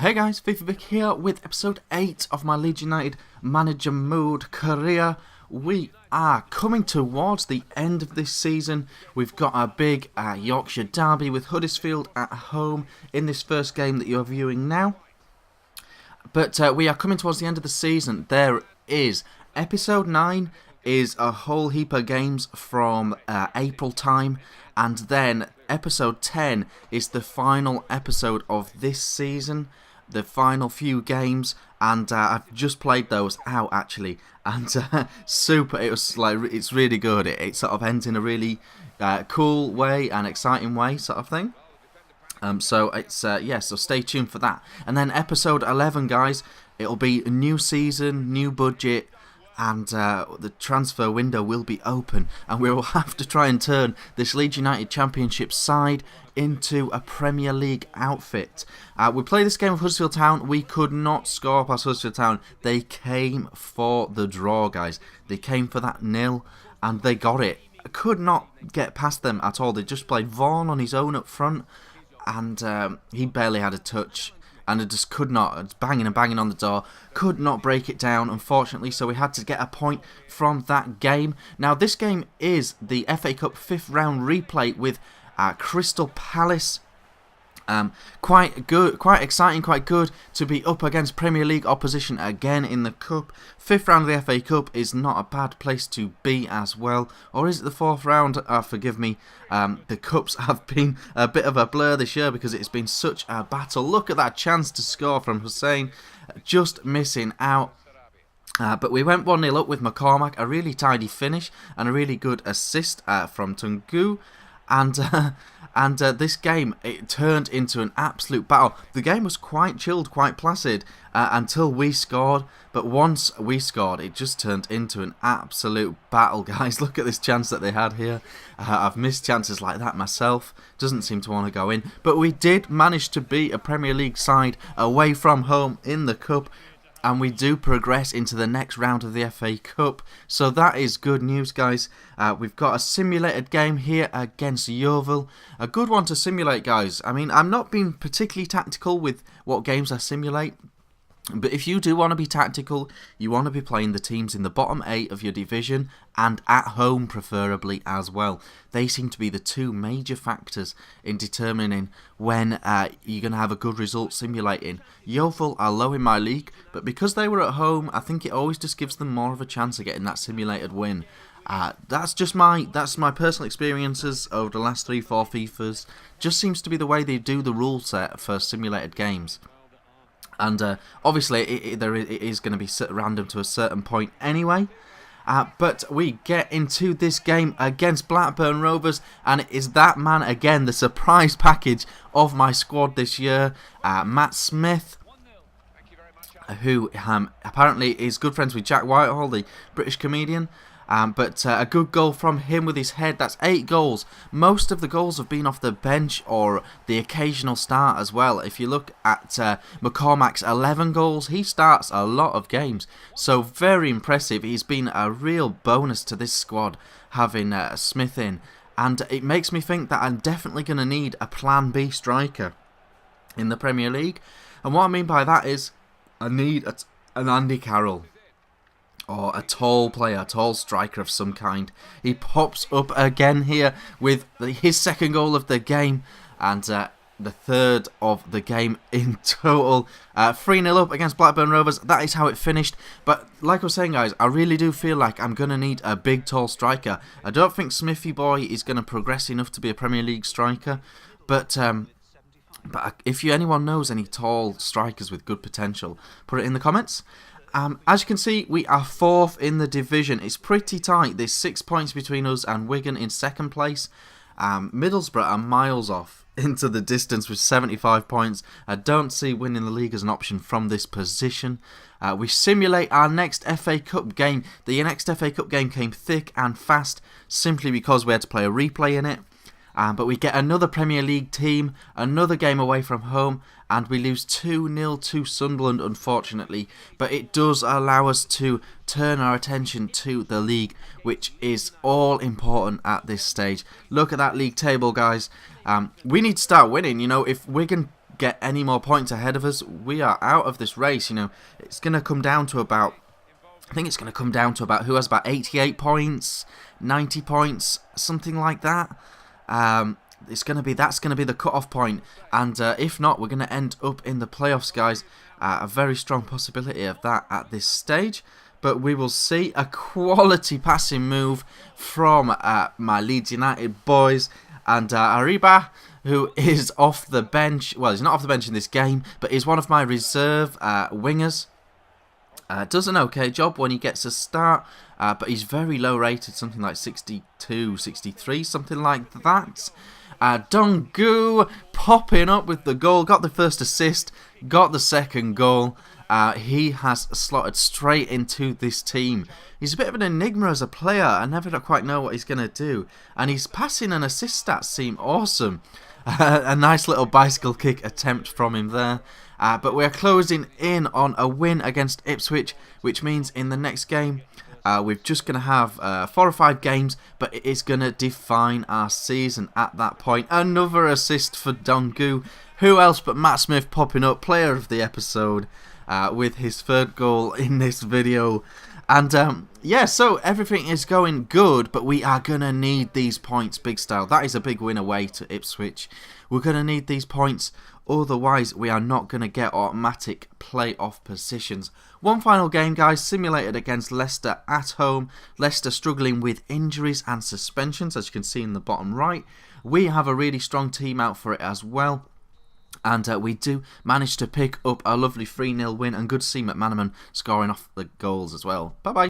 Hey guys, fifacoinsvip here with episode 8 of my Leeds United manager mode career. We are coming towards the end of this season. We've got a big Yorkshire derby with Huddersfield at home in this first game that you're viewing now. But we are coming towards the end of the season. There is episode 9 is a whole heap of games from April time, and then episode 10 is the final episode of this season, the final few games, and I've just played those out actually, and super. It was like, it's really good. It sort of ends in a really cool way and exciting way, sort of thing. So it's yeah, so stay tuned for that. And then episode 11, guys, it'll be a new season, new budget, and the transfer window will be open, and we will have to try and turn this Leeds United Championship side into a Premier League outfit. We played this game with Huddersfield Town. We could not score past Huddersfield Town. They came for the draw, guys. They came for that nil, and they got it. I could not get past them at all. They just played Vaughan on his own up front, and he barely had a touch. And it just could not, it's banging and banging on the door, could not break it down, unfortunately, so we had to get a point from that game. Now, this game is the FA Cup 5th round replay with Crystal Palace. Quite good, quite exciting, quite good to be up against Premier League opposition again in the Cup. 5th round of the FA Cup is not a bad place to be as well. Or is it the 4th round? Forgive me. The Cups have been a bit of a blur this year because it's been such a battle. Look at that chance to score from Hussein. Just missing out. But we went 1-0 up with McCormack. A really tidy finish and a really good assist from Tungu. And this game, it turned into an absolute battle. The game was quite chilled, quite placid until we scored. But once we scored, it just turned into an absolute battle, guys. Look at this chance that they had here. I've missed chances like that myself. Doesn't seem to want to go in. But we did manage to beat a Premier League side away from home in the Cup. And we do progress into the next round of the FA Cup. So that is good news, guys. We've got a simulated game here against Yeovil. A good one to simulate, guys. I mean, I'm not being particularly tactical with what games I simulate. But if you do want to be tactical, you want to be playing the teams in the bottom 8 of your division and at home preferably as well. They seem to be the two major factors in determining when you're going to have a good result simulating. Yeovil are low in my league, but because they were at home, I think it always just gives them more of a chance of getting that simulated win. That's my personal experiences over the last 3-4 FIFAs. Just seems to be the way they do the rule set for simulated games. And obviously it is going to be random to a certain point anyway. But we get into this game against Blackburn Rovers, and it is that man again, the surprise package of my squad this year, Matt Smith, who apparently is good friends with Jack Whitehall, the British comedian. But a good goal from him with his head. That's 8 goals. Most of the goals have been off the bench or the occasional start as well. If you look at McCormack's 11 goals, he starts a lot of games. So very impressive. He's been a real bonus to this squad having Smith in. And it makes me think that I'm definitely going to need a plan B striker in the Premier League. And what I mean by that is I need an Andy Carroll. Or a tall player, a tall striker of some kind. He pops up again here with his second goal of the game and the third of the game in total. 3-0 up against Blackburn Rovers. That is how it finished. But like I was saying, guys, I really do feel like I'm going to need a big, tall striker. I don't think Smithy Boy is going to progress enough to be a Premier League striker. But if anyone knows any tall strikers with good potential, put it in the comments. As you can see, we are 4th in the division. It's pretty tight. There's 6 points between us and Wigan in 2nd place. Middlesbrough are miles off into the distance with 75 points. I don't see winning the league as an option from this position. We simulate our next FA Cup game. The next FA Cup game came thick and fast simply because we had to play a replay in it. But we get another Premier League team, another game away from home, and we lose 2-0 to Sunderland, unfortunately. But it does allow us to turn our attention to the league, which is all important at this stage. Look at that league table, guys. We need to start winning. You know, if Wigan get any more points ahead of us, we are out of this race. You know, it's going to come down to about, I think it's going to come down to about who has about 88 points, 90 points, something like that. That's going to be the cut-off point, and if not, we're going to end up in the playoffs, guys. A very strong possibility of that at this stage, but we will see. A quality passing move from my Leeds United boys, and Ariba, who is off the bench. Well, he's not off the bench in this game, but he's one of my reserve wingers. Does an okay job when he gets a start, but he's very low rated, something like 62, 63, something like that. Dongu popping up with the goal, got the first assist, got the second goal. He has slotted straight into this team. He's a bit of an enigma as a player. I never quite know what he's going to do. And his passing and assist stats seem awesome. A nice little bicycle kick attempt from him there. But we're closing in on a win against Ipswich, which means in the next game, we're just going to have 4 or 5 games, but it is going to define our season at that point. Another assist for Dongu. Who else but Matt Smith popping up, player of the episode, with his third goal in this video. And yeah, so everything is going good, but we are going to need these points, big style. That is a big win away to Ipswich. We're going to need these points, otherwise we are not going to get automatic playoff positions. One final game, guys, simulated against Leicester at home. Leicester struggling with injuries and suspensions, as you can see in the bottom right. We have a really strong team out for it as well. And we do manage to pick up a lovely 3-0 win, and good to see McManaman scoring off the goals as well. Bye-bye.